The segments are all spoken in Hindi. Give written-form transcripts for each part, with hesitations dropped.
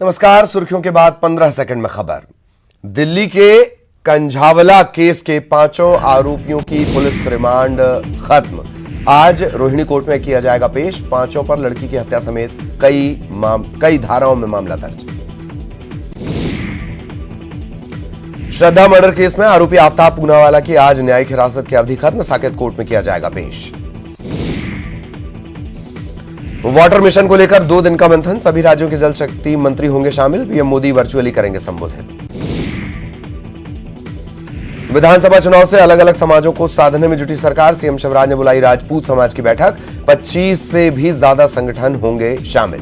नमस्कार। सुर्खियों के बाद 15 सेकंड में खबर। दिल्ली के कंझावला केस के 5 आरोपियों की पुलिस रिमांड खत्म। आज रोहिणी कोर्ट में किया जाएगा पेश। 5 पर लड़की की हत्या समेत कई धाराओं में मामला दर्ज। श्रद्धा मर्डर केस में आरोपी आफ्ताब पूनावाला की आज न्यायिक हिरासत की अवधि खत्म। साकेत कोर्ट में किया जाएगा पेश। वाटर मिशन को लेकर 2 दिन का मंथन। सभी राज्यों के जल शक्ति मंत्री होंगे शामिल। पीएम मोदी वर्चुअली करेंगे संबोधित। विधानसभा चुनाव से अलग अलग समाजों को साधने में जुटी सरकार। सीएम शिवराज ने बुलाई राजपूत समाज की बैठक। 25 से भी ज्यादा संगठन होंगे शामिल।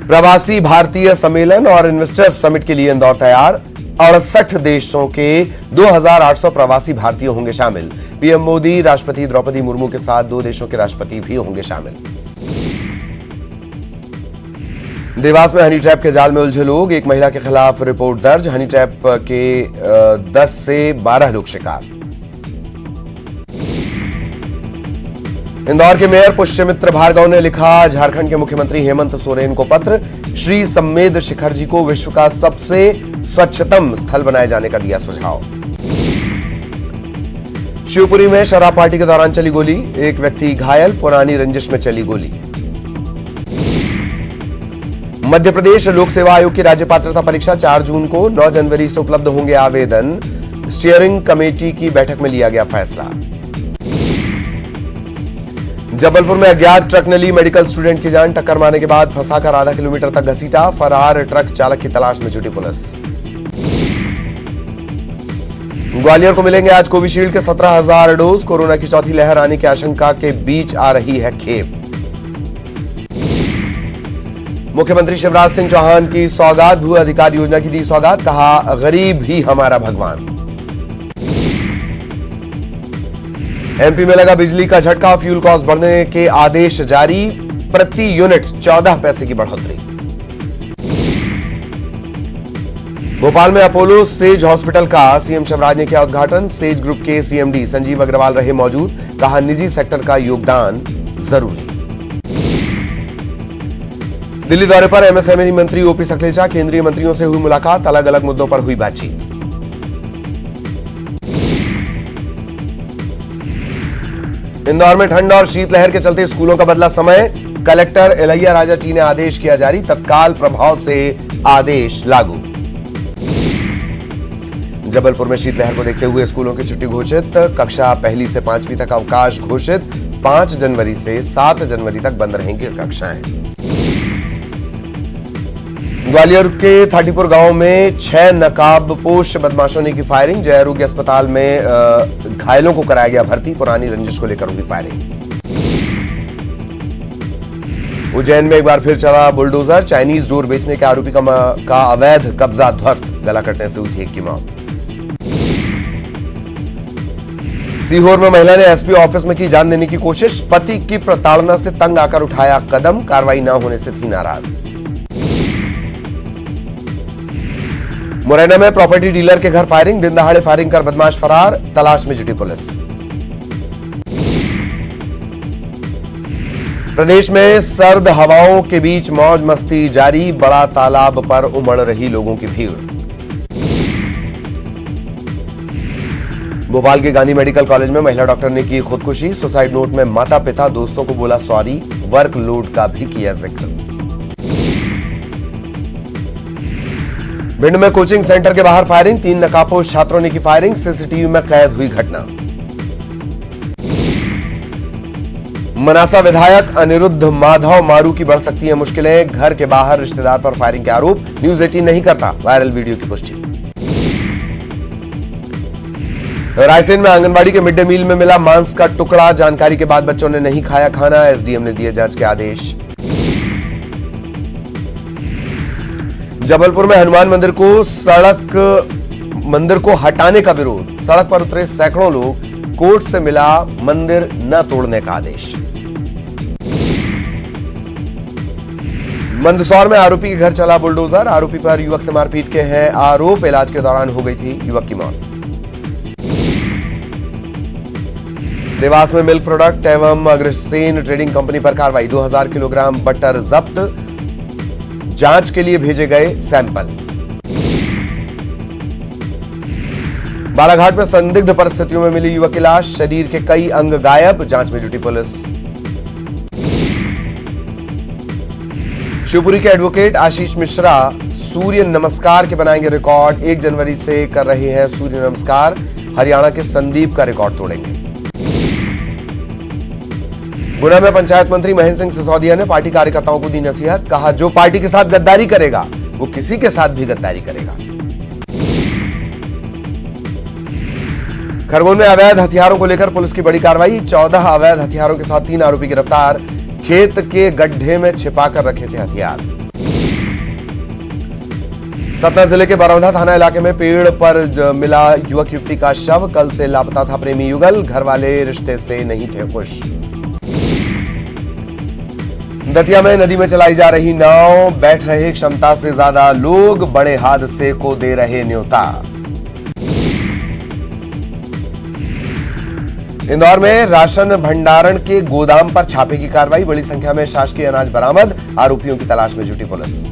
प्रवासी भारतीय सम्मेलन और इन्वेस्टर्स समिट के लिए इंदौर तैयार। 68 देशों के 2800 प्रवासी भारतीय होंगे शामिल। पीएम मोदी, राष्ट्रपति द्रौपदी मुर्मू के साथ 2 देशों के राष्ट्रपति भी होंगे शामिल। देवास में हनी ट्रैप के जाल में उलझे लोग। एक महिला के खिलाफ रिपोर्ट दर्ज। हनी ट्रैप के 10 से 12 लोग शिकार। इंदौर के मेयर पुष्यमित्र भार्गव ने लिखा झारखंड के मुख्यमंत्री हेमंत सोरेन को पत्र। श्री सम्मेद शिखर जी को विश्व का सबसे स्वच्छतम स्थल बनाए जाने का दिया सुझाव। शिवपुरी में शराब पार्टी के दौरान चली गोली। एक व्यक्ति घायल। पुरानी रंजिश में चली गोली। मध्य प्रदेश लोक सेवा आयोग की राज्य पात्रता परीक्षा 4 जून को। 9 जनवरी से उपलब्ध होंगे आवेदन। स्टीयरिंग कमेटी की बैठक में लिया गया फैसला। जबलपुर में अज्ञात ट्रक ने ली मेडिकल स्टूडेंट की जान। टक्कर मारने के बाद फंसाकर आधा किलोमीटर तक घसीटा। फरार ट्रक चालक की तलाश में जुटी पुलिस। ग्वालियर को मिलेंगे आज कोविशील्ड के 17,000 डोज। कोरोना की चौथी लहर आने की आशंका के बीच आ रही है खेप। मुख्यमंत्री शिवराज सिंह चौहान की सौगात। भू अधिकार योजना की दी सौगात। कहा गरीब ही हमारा भगवान। एमपी में लगा बिजली का झटका। फ्यूल कॉस्ट बढ़ने के आदेश जारी। प्रति यूनिट 14 पैसे की बढ़ोतरी। भोपाल में अपोलो सेज हॉस्पिटल का सीएम शिवराज ने किया उद्घाटन। सेज ग्रुप के सीएमडी संजीव अग्रवाल रहे मौजूद। कहा निजी सेक्टर का योगदान जरूरी। दिल्ली दौरे पर एमएसएमई मंत्री ओपी सखलेचा। केंद्रीय मंत्रियों से हुई मुलाकात। अलग अलग मुद्दों पर हुई बातचीत। इंदौर में ठंड और शीतलहर के चलते स्कूलों का बदला समय। कलेक्टर इलैया राजा टी ने आदेश किया जारी। तत्काल प्रभाव से आदेश लागू। जबलपुर में शीतलहर को देखते हुए स्कूलों की छुट्टी घोषित। कक्षा 1 से 5वीं तक अवकाश घोषित। 5 जनवरी से 7 जनवरी तक बंद रहेंगी कक्षाएं। ग्वालियर के थाटीपुर गांव में 6 नकाबपोश बदमाशों ने की फायरिंग। जय आरोग्य अस्पताल में घायलों को कराया गया भर्ती। पुरानी रंजिश को लेकर हुई फायरिंग। उज्जैन में एक बार फिर चला बुलडोजर। चाइनीज डोर बेचने के आरोपी का अवैध कब्जा ध्वस्त। गला कटने से हुई थी एक की मौत। सीहोर में महिला ने एसपी ऑफिस में की जान देने की कोशिश। पति की प्रताड़ना से तंग आकर उठाया कदम। कार्रवाई न होने से थी नाराज। मुरैना में प्रॉपर्टी डीलर के घर फायरिंग। दिन दहाड़े फायरिंग कर बदमाश फरार। तलाश में जुटी पुलिस। प्रदेश में सर्द हवाओं के बीच मौज मस्ती जारी। बड़ा तालाब पर उमड़ रही लोगों की भीड़। भोपाल के गांधी मेडिकल कॉलेज में महिला डॉक्टर ने की खुदकुशी। सुसाइड नोट में माता पिता दोस्तों को बोला सॉरी। वर्कलोड का भी किया जिक्र। भिंड में कोचिंग सेंटर के बाहर फायरिंग। 3 नकाबपोश छात्रों ने की फायरिंग। सीसीटीवी में कैद हुई घटना। मनासा विधायक अनिरुद्ध माधव मारू की बढ़ सकती है मुश्किलें। घर के बाहर रिश्तेदार पर फायरिंग के आरोप। न्यूज 18 नहीं करता वायरल वीडियो की पुष्टि। रायसेन में आंगनबाड़ी के मिड डे मील में मिला मांस का टुकड़ा। जानकारी के बाद बच्चों ने नहीं खाया खाना। एसडीएम ने दिए जांच के आदेश। जबलपुर में हनुमान मंदिर को हटाने का विरोध। सड़क पर उतरे सैकड़ों लोग। कोर्ट से मिला मंदिर न तोड़ने का आदेश। मंदसौर में आरोपी के घर चला बुलडोजर। आरोपी पर युवक से मारपीट के हैं आरोप। इलाज के दौरान हो गई थी युवक की मौत। देवास में मिल्क प्रोडक्ट एवं अग्रसेन ट्रेडिंग कंपनी पर कार्रवाई। 2000 किलोग्राम बटर जब्त, जांच के लिए भेजे गए सैंपल। बालाघाट में संदिग्ध परिस्थितियों में मिली युवक की लाश, शरीर के कई अंग गायब, जांच में जुटी पुलिस। शिवपुरी के एडवोकेट आशीष मिश्रा सूर्य नमस्कार के बनाएंगे रिकॉर्ड। 1 जनवरी से कर रहे हैं सूर्य नमस्कार, हरियाणा के संदीप का रिकॉर्ड तोड़ेंगे। गुना में पंचायत मंत्री महेंद्र सिंह सिसोदिया ने पार्टी कार्यकर्ताओं को दी नसीहत, कहा जो पार्टी के साथ गद्दारी करेगा वो किसी के साथ भी गद्दारी करेगा। खरगोन में अवैध हथियारों को लेकर पुलिस की बड़ी कार्रवाई। 14 अवैध हथियारों के साथ 3 आरोपी गिरफ्तार, खेत के गड्ढे में छिपाकर रखे थे हथियार। सतना जिले के बरौधा थाना इलाके में पेड़ पर मिला युवक युवती का शव, कल से लापता था प्रेमी युगल, घर वाले रिश्ते से नहीं थे खुश। दतिया में नदी में चलाई जा रही नाव, बैठ रहे क्षमता से ज्यादा लोग, बड़े हादसे को दे रहे न्योता। इंदौर में राशन भंडारण के गोदाम पर छापे की कार्रवाई, बड़ी संख्या में शासकीय अनाज बरामद, आरोपियों की तलाश में जुटी पुलिस।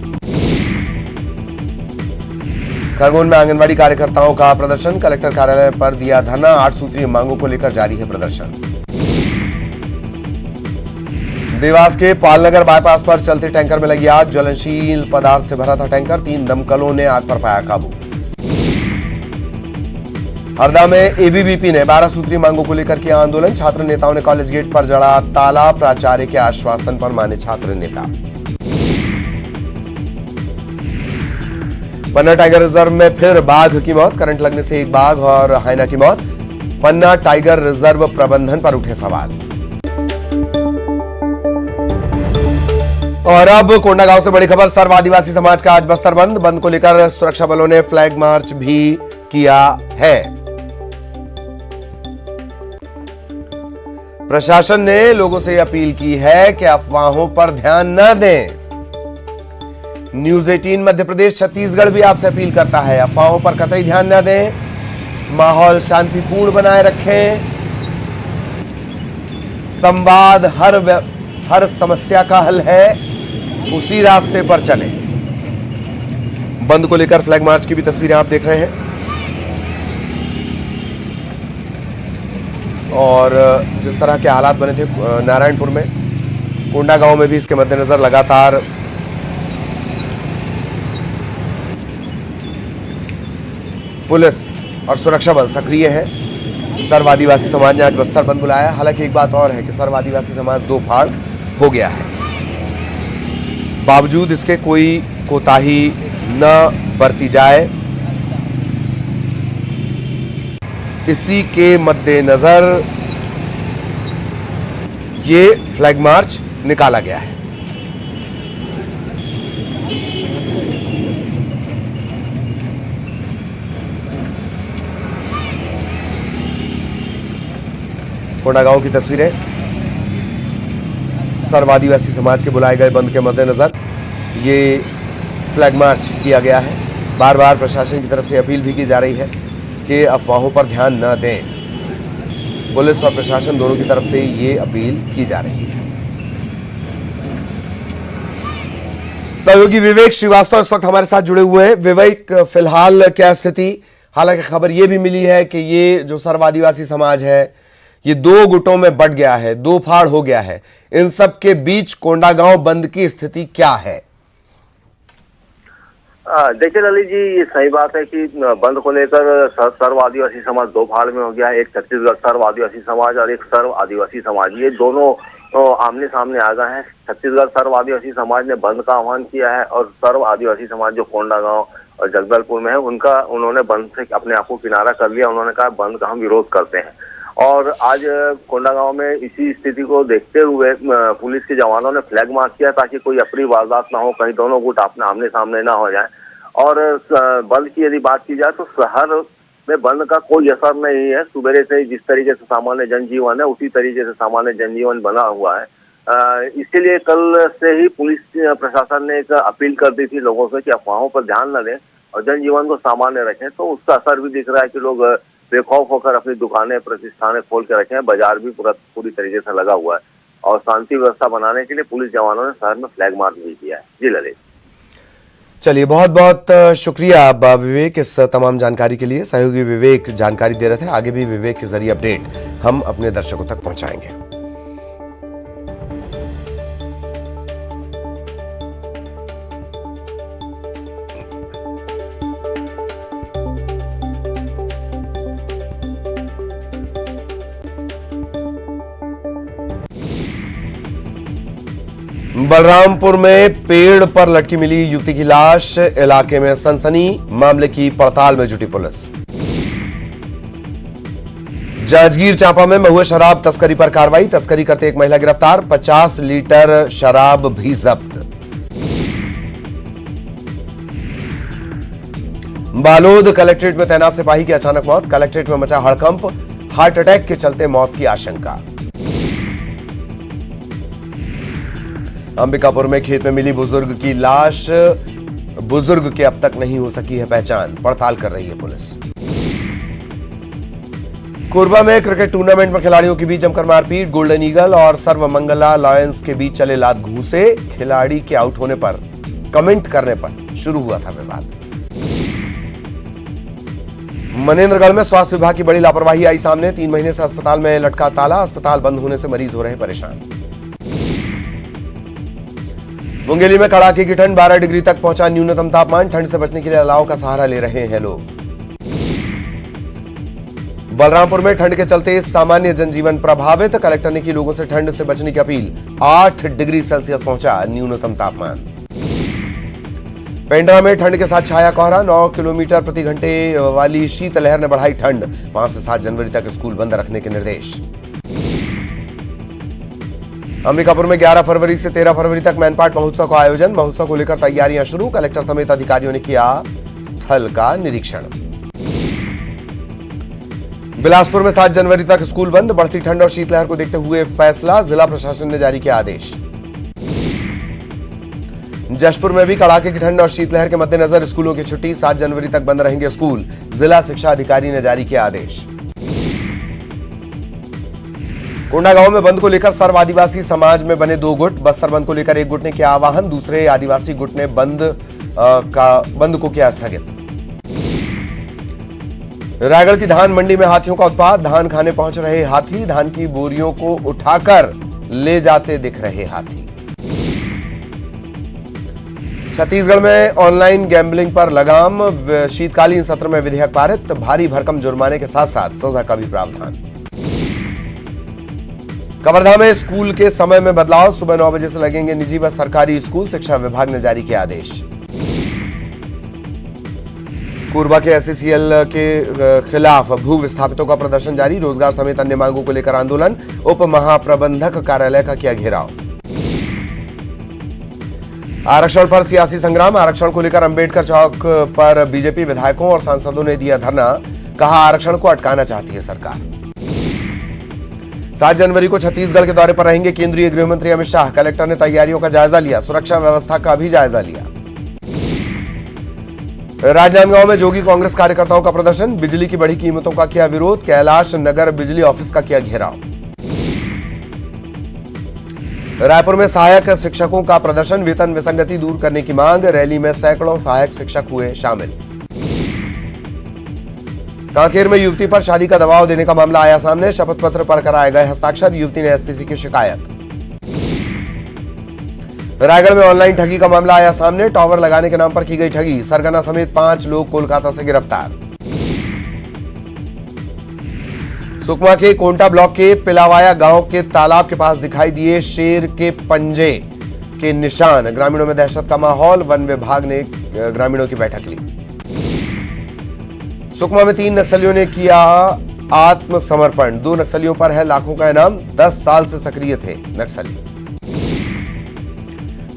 खरगोन में आंगनवाड़ी कार्यकर्ताओं का प्रदर्शन, कलेक्टर कार्यालय पर दिया धरना, 8 सूत्रीय मांगों को लेकर जारी है प्रदर्शन। देवास के पालनगर बाईपास पर चलते टैंकर में लगी आग, ज्वलनशील पदार्थ से भरा था टैंकर, 3 दमकलों ने आग पर पाया काबू। हरदा में एबीवीपी ने 12 सूत्रीय मांगों को लेकर किया आंदोलन, छात्र नेताओं ने कॉलेज गेट पर जड़ा ताला, प्राचार्य के आश्वासन पर माने छात्र नेता। पन्ना टाइगर रिजर्व में फिर बाघ की मौत, करंट लगने से एक बाघ और हाइना की मौत, पन्ना टाइगर रिजर्व प्रबंधन पर उठे सवाल। और अब कोंडागांव से बड़ी खबर, सर्व आदिवासी समाज का आज बस्तर बंद, बंद को लेकर सुरक्षा बलों ने फ्लैग मार्च भी किया है। प्रशासन ने लोगों से अपील की है कि अफवाहों पर ध्यान न दें। न्यूज 18 मध्य प्रदेश छत्तीसगढ़ भी आपसे अपील करता है, अफवाहों पर कतई ध्यान न दें, माहौल शांतिपूर्ण बनाए रखें, संवाद हर समस्या का हल है, उसी रास्ते पर चलें। बंद को लेकर फ्लैग मार्च की भी तस्वीरें आप देख रहे हैं और जिस तरह के हालात बने थे नारायणपुर में, कोंडागांव में भी इसके मद्देनजर लगातार पुलिस और सुरक्षा बल सक्रिय है। सर्व आदिवासी समाज ने आज बस्तर बंद बुलाया। हालांकि एक बात और है कि सर्व आदिवासी समाज दो फाड़ हो गया है, बावजूद इसके कोई कोताही न बरती जाए, इसी के मद्देनजर ये फ्लैग मार्च निकाला गया है। कोंडागांव की तस्वीरें, सर्व आदिवासी समाज के बुलाए गए बंद के मद्देनजर ये फ्लैग मार्च किया गया है। बार बार प्रशासन की तरफ से अपील भी की जा रही है कि अफवाहों पर ध्यान न दें। पुलिस और प्रशासन दोनों की तरफ से ये अपील की जा रही है। सहयोगी विवेक श्रीवास्तव इस वक्त हमारे साथ जुड़े हुए हैं। विवेक, फिलहाल क्या स्थिति? हालांकि खबर ये भी मिली है कि ये जो सर्व आदिवासी समाज है ये दो गुटों में बंट गया है, दो फाड़ हो गया है। इन सब के बीच कोंडागांव बंद की स्थिति क्या है? देखिए ललित जी, ये सही बात है कि बंद को लेकर सर्व आदिवासी समाज दो फाड़ में हो गया है। एक छत्तीसगढ़ सर्व आदिवासी समाज और एक सर्व आदिवासी समाज, ये दोनों आमने सामने आ गए हैं। छत्तीसगढ़ सर्व आदिवासी समाज ने बंद का आह्वान किया है और सर्व आदिवासी समाज जो कोंडागांव और जगदलपुर में है उन्होंने बंद से अपने आप को किनारा कर लिया। उन्होंने कहा बंद का हम विरोध करते हैं। और आज कोंडागांव में इसी स्थिति को देखते हुए पुलिस के जवानों ने फ्लैग मार्च किया ताकि कोई अप्रिय वारदात ना हो, कहीं दोनों गुट अपने आमने सामने ना हो जाए। और बंद की यदि बात की जाए तो शहर में बंद का कोई असर नहीं है। सुबह से जिस तरीके से सामान्य जनजीवन है उसी तरीके से सामान्य जनजीवन बना हुआ है। इसके लिए कल से ही पुलिस प्रशासन ने एक अपील कर दी थी लोगों से कि अफवाहों पर ध्यान न दें और जनजीवन को सामान्य रखें। तो उसका असर भी दिख रहा है कि लोग बेखौफ होकर अपनी दुकानें प्रतिष्ठानें खोल के रखे हैं। बाजार भी पूरी तरीके से लगा हुआ है और शांति व्यवस्था बनाने के लिए पुलिस जवानों ने शहर में फ्लैग मार्च भी किया है। जी ललित। चलिए, बहुत बहुत शुक्रिया विवेक इस तमाम जानकारी के लिए। सहयोगी विवेक जानकारी दे रहे थे। आगे भी विवेक के जरिए अपडेट हम अपने दर्शकों तक पहुंचाएंगे। बलरामपुर में पेड़ पर लटकी मिली युवती की लाश, इलाके में सनसनी, मामले की पड़ताल में जुटी पुलिस। जांजगीर चांपा में महुआ शराब तस्करी पर कार्रवाई, तस्करी करते एक महिला गिरफ्तार, 50 लीटर शराब भी जब्त। बालोद कलेक्ट्रेट में तैनात सिपाही की अचानक मौत, कलेक्ट्रेट में मचा हड़कंप, हार्ट अटैक के चलते मौत की आशंका। अंबिकापुर में खेत में मिली बुजुर्ग की लाश, बुजुर्ग के अब तक नहीं हो सकी है पहचान, पड़ताल कर रही है पुलिस। कोरबा में क्रिकेट टूर्नामेंट में खिलाड़ियों के बीच जमकर मारपीट, गोल्डन ईगल और सर्वमंगला लायंस के बीच चले लात घूंसे, खिलाड़ी के आउट होने पर कमेंट करने पर शुरू हुआ था विवाद। मनेंद्रगढ़ में स्वास्थ्य विभाग की बड़ी लापरवाही आई सामने, 3 महीने से अस्पताल में लटका ताला, अस्पताल बंद होने से मरीज हो रहे परेशान। मुंगेली में कड़ाके की ठंड, 12 डिग्री तक पहुंचा न्यूनतम तापमान, ठंड से बचने के लिए अलाव का सहारा ले रहे हैं लोग। बलरामपुर में ठंड के चलते सामान्य जनजीवन प्रभावित, कलेक्टर ने की लोगों से ठंड से बचने की अपील, 8 डिग्री सेल्सियस पहुंचा न्यूनतम तापमान। पेंड्रा में ठंड के साथ छाया कोहरा, 9 किलोमीटर प्रति घंटे वाली शीतलहर ने बढ़ाई ठंड, 5 से 7 जनवरी तक स्कूल बंद रखने के निर्देश। अंबिकापुर में 11 फरवरी से 13 फरवरी तक मैनपाट महोत्सव का आयोजन, महोत्सव को लेकर तैयारियां शुरू, कलेक्टर समेत अधिकारियों ने किया स्थल का निरीक्षण। बिलासपुर में 7 जनवरी तक स्कूल बंद, बढ़ती ठंड और शीतलहर को देखते हुए फैसला, जिला प्रशासन ने जारी किया आदेश। जशपुर में भी कड़ाके की ठंड और शीतलहर के मद्देनजर स्कूलों की छुट्टी, 7 जनवरी तक बंद रहेंगे स्कूल, जिला शिक्षा अधिकारी ने जारी किया आदेश। कोंडागांव में बंद को लेकर सर्व आदिवासी समाज में बने 2 गुट, बस्तर बंद को लेकर एक गुट ने किया आह्वान, दूसरे आदिवासी गुट ने बंद को किया स्थगित। रायगढ़ की धान मंडी में हाथियों का उत्पात, धान खाने पहुंच रहे हाथी, धान की बोरियों को उठाकर ले जाते दिख रहे हाथी। छत्तीसगढ़ में ऑनलाइन गैम्बलिंग पर लगाम, शीतकालीन सत्र में विधेयक पारित, भारी भरकम जुर्माने के साथ साथ सजा का भी प्रावधान। कवर्धा में स्कूल के समय में बदलाव, सुबह 9 बजे से लगेंगे निजी व सरकारी स्कूल, शिक्षा विभाग ने जारी किया आदेश। कोरबा के एससीसीएल के खिलाफ भू विस्थापितों का प्रदर्शन जारी, रोजगार समेत अन्य मांगों को लेकर आंदोलन, उप महाप्रबंधक कार्यालय का किया घेराव। आरक्षण पर सियासी संग्राम, आरक्षण को लेकर अंबेडकर चौक पर बीजेपी विधायकों और सांसदों ने दिया धरना, कहा आरक्षण को अटकाना चाहती है सरकार। 7 जनवरी को छत्तीसगढ़ के दौरे पर रहेंगे केंद्रीय गृह मंत्री अमित शाह, कलेक्टर ने तैयारियों का जायजा लिया, सुरक्षा व्यवस्था का भी जायजा लिया। राजनांदगांव में जोगी कांग्रेस कार्यकर्ताओं का प्रदर्शन, बिजली की बढ़ी कीमतों का किया विरोध, कैलाश नगर बिजली ऑफिस का किया घेराव। रायपुर में सहायक शिक्षकों का प्रदर्शन, वेतन विसंगति दूर करने की मांग, रैली में सैकड़ों सहायक शिक्षक हुए शामिल। कांकेर में युवती पर शादी का दबाव देने का मामला आया सामने, शपथ पत्र पर कराए गए हस्ताक्षर, युवती ने एसपी की शिकायत। रायगढ़ में ऑनलाइन ठगी का मामला आया सामने, टावर लगाने के नाम पर की गई ठगी, सरगना समेत 5 लोग कोलकाता से गिरफ्तार। सुकमा के कोंटा ब्लॉक के पिलावाया गांव के तालाब के पास दिखाई दिए शेर के पंजे के निशान, ग्रामीणों में दहशत का माहौल, वन विभाग ने ग्रामीणों की बैठक ली। सुकमा में 3 नक्सलियों ने किया आत्मसमर्पण, 2 नक्सलियों पर है लाखों का इनाम, 10 साल से सक्रिय थे नक्सली।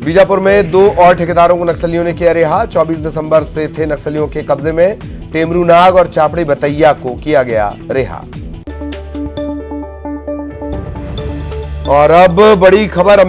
बीजापुर में 2 और ठेकेदारों को नक्सलियों ने किया रिहा, 24 दिसंबर से थे नक्सलियों के कब्जे में, टेमरू नाग और चापड़ी बतैया को किया गया रिहा। और अब बड़ी खबर